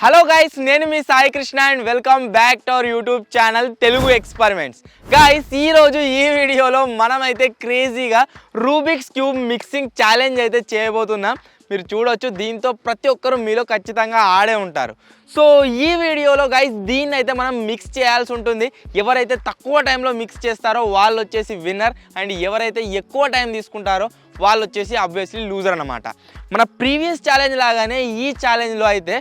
Hello guys, నేను మీ Sai Krishna and welcome back to our YouTube channel Telugu experiments. Guys, ఈరోజు ఈ వీడియోలో మనమైతే క్రేజీగా రూబిక్స్ క్యూబ్ మిక్సింగ్ ఛాలెంజ్ అయితే చేయబోతున్నాం. మీరు చూడొచ్చు, దీంతో ప్రతి ఒక్కరు మీలో ఖచ్చితంగా ఆడే ఉంటారు. సో ఈ వీడియోలో గైస్ దీన్ని అయితే మనం మిక్స్ చేయాల్సి ఉంటుంది. ఎవరైతే తక్కువ టైంలో మిక్స్ చేస్తారో వాళ్ళు వచ్చేసి విన్నర్, అండ్ ఎవరైతే ఎక్కువ టైం తీసుకుంటారో వాళ్ళు వచ్చేసి ఆబ్వియస్లీ లూజర్ అన్నమాట. మన ప్రీవియస్ ఛాలెంజ్ లాగానే ఈ ఛాలెంజ్లో అయితే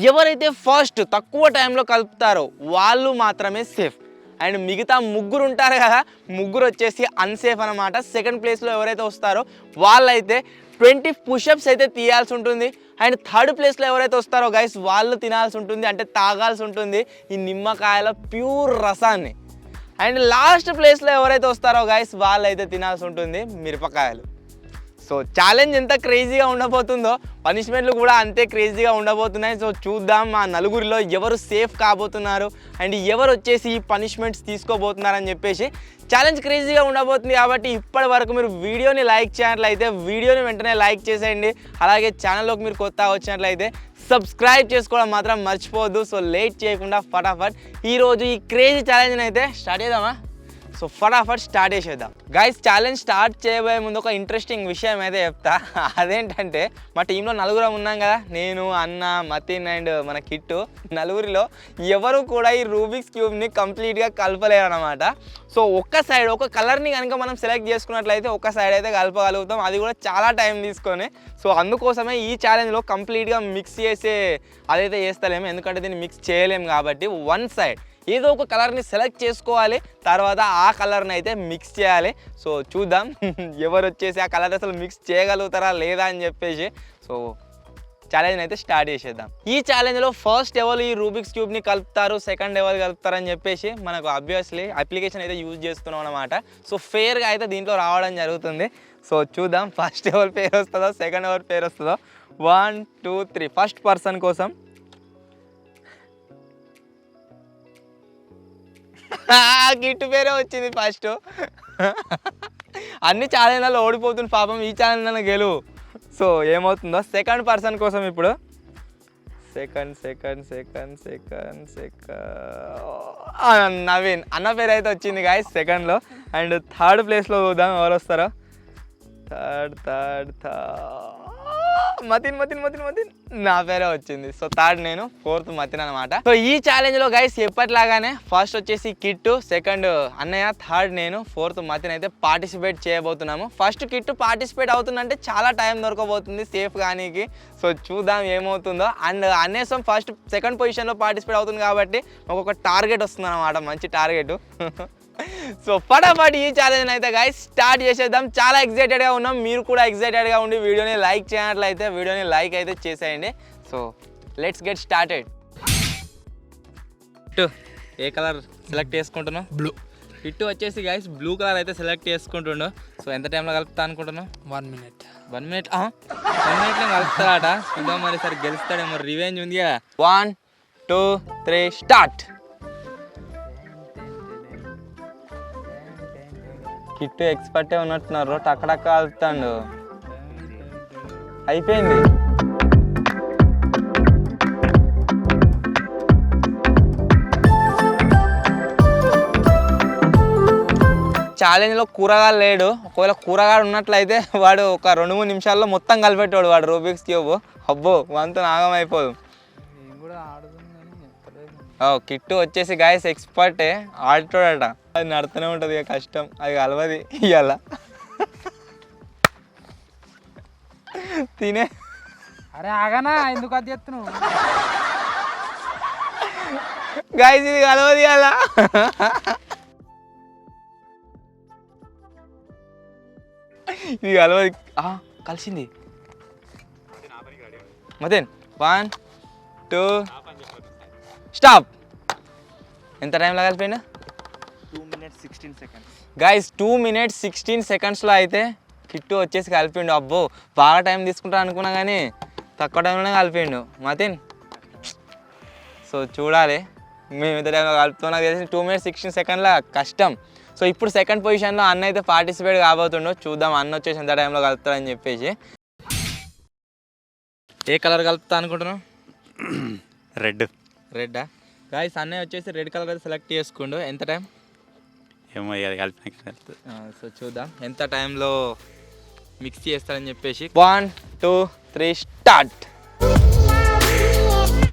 ఎవరైతే ఫస్ట్ తక్కువ టైంలో కలుపుతారో వాళ్ళు మాత్రమే సేఫ్, అండ్ మిగతా ముగ్గురు ఉంటారు కదా, ముగ్గురు వచ్చేసి అన్సేఫ్ అనమాట. సెకండ్ ప్లేస్లో ఎవరైతే వస్తారో వాళ్ళైతే 20 పుషప్స్ అయితే తీయాల్సి ఉంటుంది. అండ్ థర్డ్ ప్లేస్లో ఎవరైతే వస్తారో గైస్ వాళ్ళు తినాల్సి ఉంటుంది, అంటే తాగాల్సి ఉంటుంది ఈ నిమ్మకాయల ప్యూర్ రసాన్ని. అండ్ లాస్ట్ ప్లేస్లో ఎవరైతే వస్తారో గైస్ వాళ్ళైతే తినాల్సి ఉంటుంది మిరపకాయలు. సో ఛాలెంజ్ ఎంత క్రేజీగా ఉండబోతుందో పనిష్మెంట్లు కూడా అంతే క్రేజీగా ఉండబోతున్నాయి. సో చూద్దాం మా నలుగురిలో ఎవరు సేఫ్ కాబోతున్నారు అండ్ ఎవరు వచ్చేసి ఈ పనిష్మెంట్స్ తీసుకోబోతున్నారని చెప్పేసి. ఛాలెంజ్ క్రేజీగా ఉండబోతుంది కాబట్టి ఇప్పటి వరకు మీరు వీడియోని లైక్ చేసినట్లయితే వీడియోని వెంటనే లైక్ చేసేయండి. అలాగే ఛానల్లోకి మీరు కొత్తగా వచ్చినట్లయితే సబ్స్క్రైబ్ చేసుకోవడం మాత్రం మర్చిపోవద్దు. సో లేట్ చేయకుండా ఫటాఫట్ ఈరోజు ఈ క్రేజీ ఛాలెంజ్ని అయితే స్టార్ట్ చేద్దామా? సో ఫటాఫట్ స్టార్ట్ చేసేద్దాం గైస్. ఛాలెంజ్ స్టార్ట్ చేయబోయే ముందు ఒక ఇంట్రెస్టింగ్ విషయం అయితే చెప్తా. అదేంటంటే మా టీంలో నలుగురం ఉన్నాం కదా, నేను, అన్న, మతిన్ అండ్ మన కిట్టు. నలుగురిలో ఎవరు కూడా ఈ రూబిక్స్ క్యూబ్ని కంప్లీట్గా కలపలేరు అనమాట. సో ఒక్క సైడ్ ఒక కలర్ని కనుక మనం సెలెక్ట్ చేసుకున్నట్లయితే ఒక సైడ్ అయితే కలపగలుగుతాం, అది కూడా చాలా టైం తీసుకొని. సో అందుకోసమే ఈ ఛాలెంజ్లో కంప్లీట్గా మిక్స్ చేసే అదైతే చేస్తలేము, ఎందుకంటే దీన్ని మిక్స్ చేయలేము కాబట్టి. వన్ సైడ్ ఏదో ఒక కలర్ని సెలెక్ట్ చేసుకోవాలి, తర్వాత ఆ కలర్ని అయితే మిక్స్ చేయాలి. సో చూద్దాం ఎవరు వచ్చేసి ఆ కలర్ అసలు మిక్స్ చేయగలుగుతారా లేదా అని చెప్పేసి. సో ఛాలెంజ్ అయితే స్టార్ట్ చేసేద్దాం. ఈ ఛాలెంజ్లో ఫస్ట్ ఎవరు ఈ రూబిక్స్ క్యూబ్ని కలుపుతారు, సెకండ్ ఎవరు కలుపుతారని చెప్పేసి మనకు ఆబ్వియస్లీ అప్లికేషన్ అయితే యూజ్ చేస్తున్నాం అనమాట. సో ఫేర్గా అయితే దీంట్లో రావడం జరుగుతుంది. సో చూద్దాం ఫస్ట్ ఎవరి పేరు వస్తుందో, సెకండ్ ఎవరి పేరు వస్తుందో. 1 2 3 ఫస్ట్ పర్సన్ కోసం గిట్టు పేరే వచ్చింది ఫస్ట్. అన్ని ఛాలెంజ్లలో ఓడిపోతుంది పాపం, ఈ ఛాలెంజ్లో గెలువు. సో ఏమవుతుందో సెకండ్ పర్సన్ కోసం ఇప్పుడు సెకండ్ నవీన్ అన్న పేరు అయితే వచ్చింది గాయస్ సెకండ్లో. అండ్ థర్డ్ ప్లేస్లో చూద్దాం ఎవరు వస్తారో. థర్డ్ మతిన్ నా పేరే వచ్చింది. సో థర్డ్ నేను, ఫోర్త్ మతిన్ అనమాట. సో ఈ ఛాలెంజ్ లో గైస్ ఎప్పటిలాగానే ఫస్ట్ వచ్చేసి కిట్టు, సెకండ్ అన్నయ్య, థర్డ్ నేను, ఫోర్త్ మతిన్ అయితే పార్టిసిపేట్ చేయబోతున్నాము. ఫస్ట్ కిట్టు పార్టిసిపేట్ అవుతుందంటే చాలా టైం దొరకబోతుంది సేఫ్ కానీ. సో చూద్దాం ఏమవుతుందో. అండ్ అన్నేసం ఫస్ట్ సెకండ్ పొజిషన్లో పార్టిసిపేట్ అవుతుంది కాబట్టి ఒక టార్గెట్ వస్తుంది అనమాట, మంచి టార్గెట్. సో ఫటాఫట్ ఈ ఛాలెంజ్ అయితే గైస్ స్టార్ట్ చేసేద్దాం. చాలా ఎక్సైటెడ్గా ఉన్నాం, మీరు కూడా ఎక్సైటెడ్గా ఉండి వీడియోని లైక్ చేయనట్లయితే వీడియోని లైక్ అయితే చేసేయండి. So let's get started. A colour select చేసుకుంటున్నావు? బ్లూ. ఇటు వచ్చేసి గైస్ బ్లూ కలర్ అయితే సెలెక్ట్ చేసుకుంటుండు. సో ఎంత టైంలో కలుపుతా అనుకుంటున్నావు? 1 minute. 1 minute? 1 minute కలుపుతాడట. చూద్దాం మరి సరే గెలుస్తాడేమో, రివెంజ్ ఉంది కదా. 1 2 3 స్టార్ట్. కిట్టు ఎక్స్పర్టే ఉన్నట్టున్నారు, టక్కడక్క కలుపుతాడు. అయిపోయింది. ఛాలెంజ్లో కూరగాయలు లేడు, ఒకవేళ కూరగాయలు ఉన్నట్లయితే వాడు ఒక 2-3 నిమిషాల్లో మొత్తం కలిపెట్టాడు వాడు రూబిక్స్ క్యూబ్. అబ్బో వంతు నాగం అయిపోదు. కిట్టు వచ్చేసి గాయస్ ఎక్స్పర్టే, ఆడుతాడట. అది నడుతూనే ఉంటుంది ఇక, కష్టం అది కలవది ఇవాళ. తినే అరే ఆగనా, ఎందుకు అది చెప్తున్నావు గాయస్, ఇది కలవది ఇవాళ. ఇది కలవది. కలిసింది మదేన్. 1 2 స్టాప్. ఎంత టైంలో కలిపోయినా? 2 minutes 16 seconds. గైస్ 2 minutes 16 secondsలో అయితే కిట్టు వచ్చేసి కలిపిండు. అబ్బో బాగా టైం తీసుకుంటా అనుకున్నా కానీ తక్కువ టైంలోనే కలిపిండు మతిన్. సో చూడాలి మేము ఎంత టైంలో కలుపుతున్నా తెలిసి. 2 minutes 16 secondsలో కష్టం. సో ఇప్పుడు సెకండ్ పొజిషన్లో అన్న అయితే పార్టిసిపేట్ కాబోతుండో. చూద్దాం అన్న వచ్చేసి ఎంత టైంలో కలుపుతాడని చెప్పేసి. ఏ కలర్ కలుపుతా అనుకుంటున్నావు? రెడ్డా గాయస్ అన్నయ్య వచ్చేసి రెడ్ కలర్ అయితే సెలెక్ట్ చేసుకోండు. ఎంత టైం ఏమో అది కలిపిన సో చూద్దాం ఎంత టైంలో మిక్స్ చేస్తారని చెప్పేసి 1 2 3 స్టార్ట్.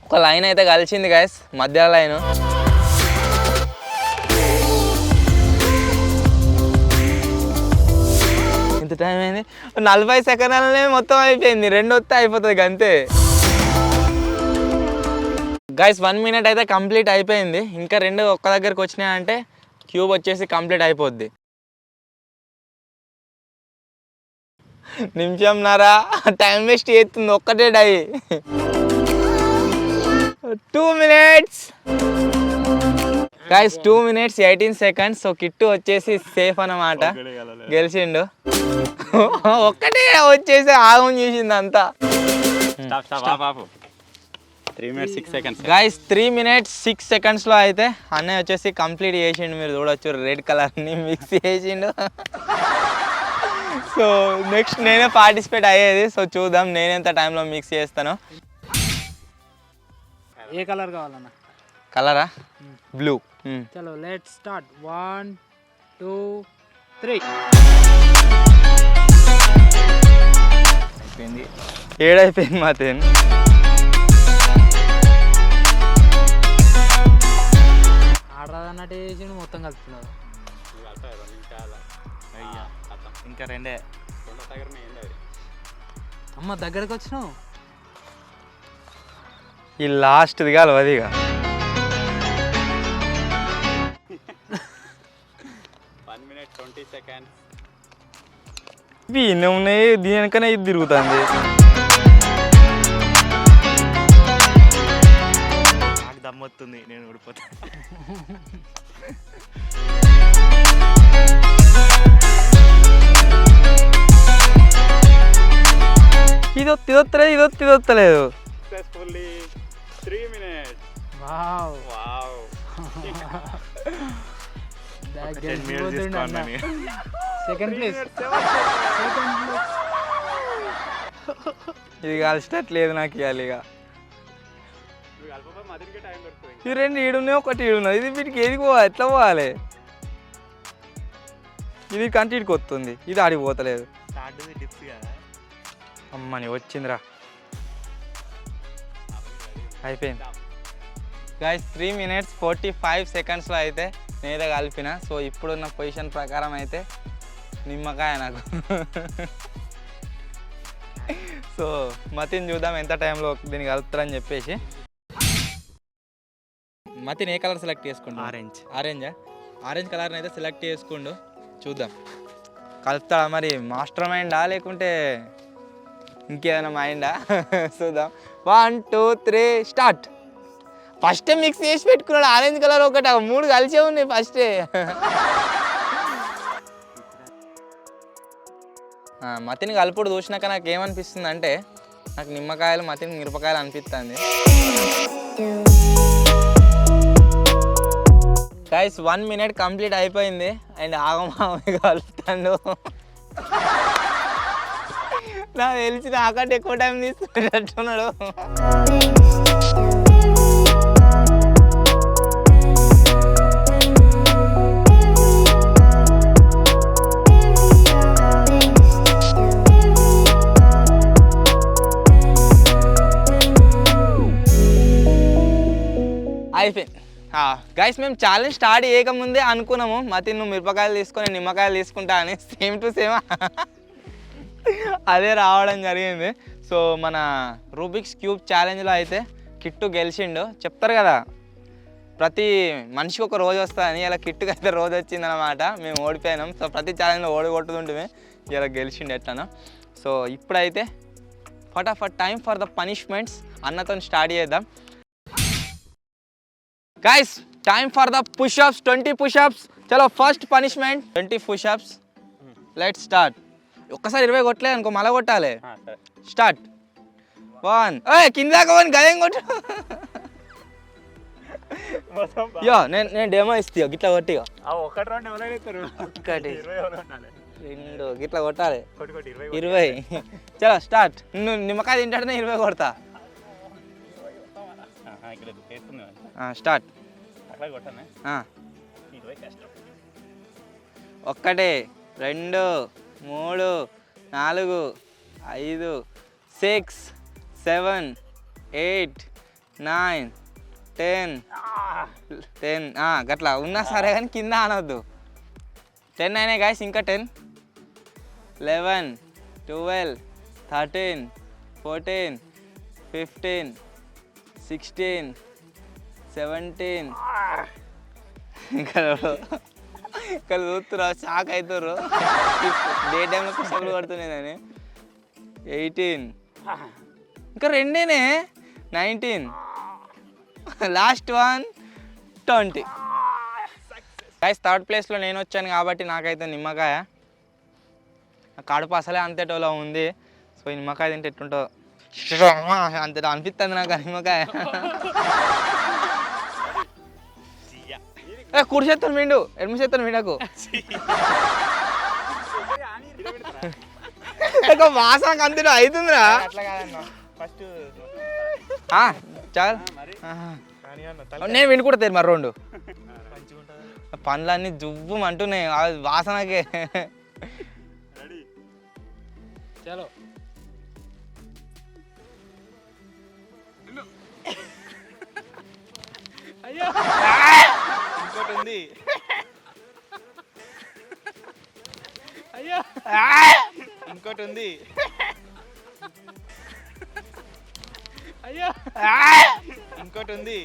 ఒక లైన్ అయితే కలిసింది గాయస్, మధ్య లైన్. ఎంత టైం అయింది? 40 సెకండ్లనే మొత్తం అయిపోయింది. 2 వస్తే అయిపోతుంది అంతే. గైస్ 1 మినిట్ అయితే కంప్లీట్ అయిపోయింది. ఇంకా 2 ఒక్క దగ్గరికి వచ్చినాయంటే క్యూబ్ వచ్చేసి కంప్లీట్ అయిపోద్ది. నిమిషంన్నరా టైం వేస్ట్ చేస్తుంది ఒక్కటే die. 2 minutes guys, 2 minutes 18 seconds. So Kittu వచ్చేసి సేఫ్ అన్నమాట, గెలిచిండు. ఒక్కటే వచ్చేసి ఆగం చేసింది అంతా. 3 minutes 6 seconds guys 3 minutes 6 seconds లో అయితే అన్నయ్య వచ్చేసి కంప్లీట్ చేసిండు. మీరు చూడొచ్చు రెడ్ కలర్ని మిక్స్ చేసిండు. సో నెక్స్ట్ నేనే పార్టిసిపేట్ అయ్యేది. సో చూద్దాం నేనెంత టైంలో మిక్స్ చేస్తాను. ఏ కలర్ కావాలన్నా? కలరా? బ్లూ. చలో లెట్ స్టార్ట్. 1 2 3. అయిపోయింది. ఏడైపోయింది మాతేను. ఆడరాదన్నట్టు చేసిండు, మొత్తం కలుపుతున్నాడు. ఇంకా 2 అమ్మ దగ్గరకు వచ్చినావు. ఈ లాస్ట్ది కలవది ఇక. 1 minute 20 seconds. ఇవి ఎన్ని ఉన్నాయి, దీనికనే ఇది తిరుగుతుంది. నాకు దమ్మొస్తుంది, నేను ఊడిపోతా. ఇది వస్తలేదు. Successfully 3 minutes. Wow Wow. 10 minutes తీసుకోండి. Second place. ఇది కలిసినట్లేదు నాకు ఇవ్వాలి ఇక. ఈ 2 ఈడున్నాయి, ఒకటి ఈడున్నది. ఇది వీటికి ఏది పోవాలి, ఎట్లా పోవాలి? ఇది కంటి ఇడికి వస్తుంది, ఇది ఆడిపోతలేదు. అమ్మని వచ్చిందిరా, అయిపోయింది. గైస్ 3 minutes 45 secondsలో అయితే నేనే కలిపిన. సో ఇప్పుడున్న పొజిషన్ ప్రకారం అయితే నిమ్మకాయ నాకు. సో మతిని చూద్దాం ఎంత టైంలో దీన్ని కలుపుతారని చెప్పేసి. మతిని ఏ కలర్ సెలెక్ట్ చేసుకుంటా? ఆరెంజ్ కలర్ని అయితే సెలెక్ట్ చేసుకుండు. చూద్దాం కలుపుతాడా మరి, మాస్టర్ మైండా లేకుంటే ఇంకేదైనా మైండా? చూద్దాం. 1 2 3 స్టార్ట్. ఫస్టే మిక్స్ చేసి పెట్టుకున్నాడు. ఆరెంజ్ కలర్ ఒకటి, 3 కలిసే ఉన్నాయి ఫస్టే. మతిని కలుపుడు చూసినాక నాకు ఏమనిపిస్తుంది అంటే, నాకు నిమ్మకాయలు మతిని మిరపకాయలు అనిపిస్తుంది. గైస్ 1 minute కంప్లీట్ అయిపోయింది. అండ్ ఆగమాగ కలుపుతాడు. నాకు తెలిసి నాకంటే ఎక్కువ టైం తీసుకునేటట్టున్నాడు. అయిపోయింది. గైస్ మేము ఛాలెంజ్ స్టార్ట్ చేయకముందే అనుకున్నాము, మతి నువ్వు మిరపకాయలు తీసుకొని నిమ్మకాయలు తీసుకుంటా అని. సేమ్ టు సేమ్ అదే రావడం జరిగింది. సో మన రూబిక్స్ క్యూబ్ ఛాలెంజ్లో అయితే కిట్టు గెలిచిండు. చెప్తారు కదా ప్రతి మనిషికి ఒక రోజు వస్తుందని, ఇలా కిట్టుకి అయితే రోజు వచ్చిందనమాట. మేము ఓడిపోయినాం. సో ప్రతి ఛాలెంజ్లో ఓడిగొట్టుతుంటే ఇలా గెలిచిండు ఎట్లనో. సో ఇప్పుడైతే ఫటాఫట్ టైం ఫర్ ద పనిష్మెంట్స్ అన్నతో స్టార్ట్ చేద్దాం. Guys time for the pushups, 20 pushups. చలో first punishment 20 pushups. Let start. ఒక్కసారి 20 కొట్టలేదు అనుకో, మళ్ళీ కొట్టాలి. స్టార్ట్. 1 కింద గదేం కొట్టు. యో నేను డెమో ఇస్తా, గిట్లా కొట్టి 1 2 గిట్లా కొట్టాలి. 20. చలో స్టార్ట్. నువ్వు నిమ్మకాయ తింటాడనే 20 కొడతా. ఇక్కడ వేస్తుంది స్టార్ట్. అట్లా కొట్టానే ఇరవై కష్టం. 1 2 3 4 5 6 7 8 9 10 గట్లా ఉన్నా సరే కానీ కింద అనవద్దు. 10 అయినాయి గాయస్, ఇంకా 10 11 12 13 14 15 16 17 ఇంకా చూస్తురా షాక్ అవుతారు. డే టైంలో పుస్తకాలు పడుతున్నాయి. 18 ఇంకా 2 19 లాస్ట్ 1 20. గైస్ థర్డ్ ప్లేస్లో నేను వచ్చాను కాబట్టి నాకైతే నిమ్మకాయ. కడుపు అసలే అంతేటోలో ఉంది. సో ఈ నిమ్మకాయ తింటే ఎట్టుంటుందో అంత అనిపిస్తుంది నాకు నిమ్మకాయ. కుడి చేస్తాను మిండు, ఎడమ చేస్తాను మిండకు. వాసనకు అంతే అవుతుందిరా. ఫస్ట్ చాలు నేను వినుకుంటుంది మరి 2 పండ్లన్నీ జువ్వు అంటున్నాయి వాసనకే. చలో అయ్యో ఇంకోటి ఉంది. అయ్యో ఇంకోటి ఉంది. అయ్యో ఇంకోటి ఉంది.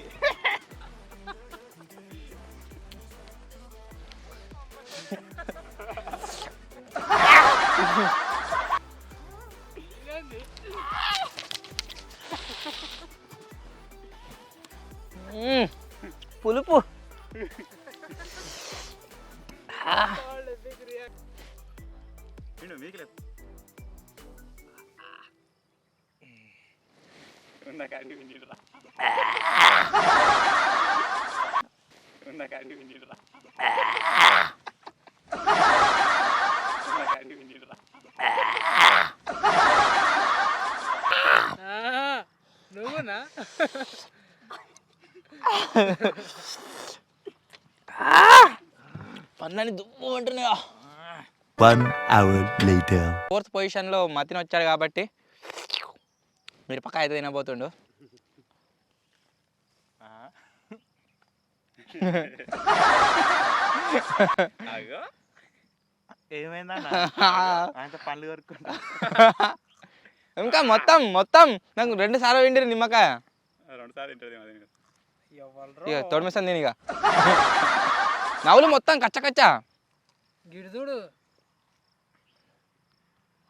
పులుపు నువ్వునా పండ్లన్నీ దుమ్ము అంటున్నాయా. 1 hour later. 4th పొజిషన్లో మతిని వచ్చాడు కాబట్టి మిరపకాయ అయితే తినబోతుండు. ఏమైందన్న పండ్లు కొరుకుంటా. ఇంకా మొత్తం నాకు 2 సార్లు తింటారు నిమ్మకాయ. 2 సార్లు తింటుంది. ఇక తోడమిస్తాను నేను. ఇక నవ్వులు మొత్తం కచ్చ గిడుదుడు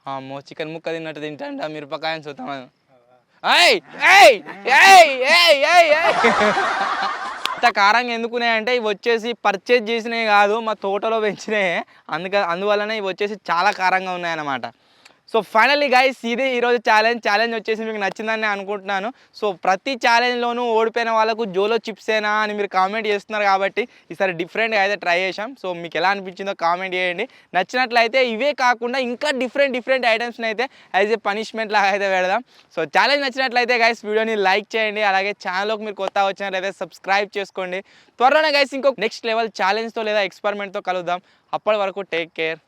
అమ్మో చికెన్ ముక్క తిన్నట్టు తింటాంట మిరపకాయని చూద్దాం. ఇంత కారంగా ఎందుకున్నాయంటే ఇవి వచ్చేసి పర్చేజ్ చేసినవి కాదు, మా తోటలో పెంచినాయి. అందువల్లనే ఇవి వచ్చేసి చాలా కారంగా ఉన్నాయన్నమాట. సో ఫైనల్లీ గైస్ ఇదే ఈరోజు ఛాలెంజ్ వచ్చేసి మీకు నచ్చిందని అనుకుంటున్నాను. సో ప్రతి ఛాలెంజ్లోనూ ఓడిపోయిన వాళ్ళకు జోలో చిప్సేనా అని మీరు కామెంట్ చేస్తున్నారు కాబట్టి ఈసారి డిఫరెంట్గా అయితే ట్రై చేసాం. సో మీకు ఎలా అనిపించిందో కామెంట్ చేయండి. నచ్చినట్లయితే ఇవే కాకుండా ఇంకా డిఫరెంట్ ఐటమ్స్ని అయితే యాజ్ ఏ పనిష్మెంట్ లాగా అయితే పెడదాం. సో ఛాలెంజ్ నచ్చినట్లయితే గైస్ వీడియోని లైక్ చేయండి. అలాగే ఛానల్లోకి మీరు కొత్త వచ్చినట్లయితే సబ్స్క్రైబ్ చేసుకోండి. త్వరలోనే గైస్ ఇంకో నెక్స్ట్ లెవెల్ ఛాలెంజ్తో లేదా ఎక్స్పెరిమెంట్తో కలుద్దాం. అప్పటి వరకు టేక్ కేర్,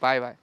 బాయ్.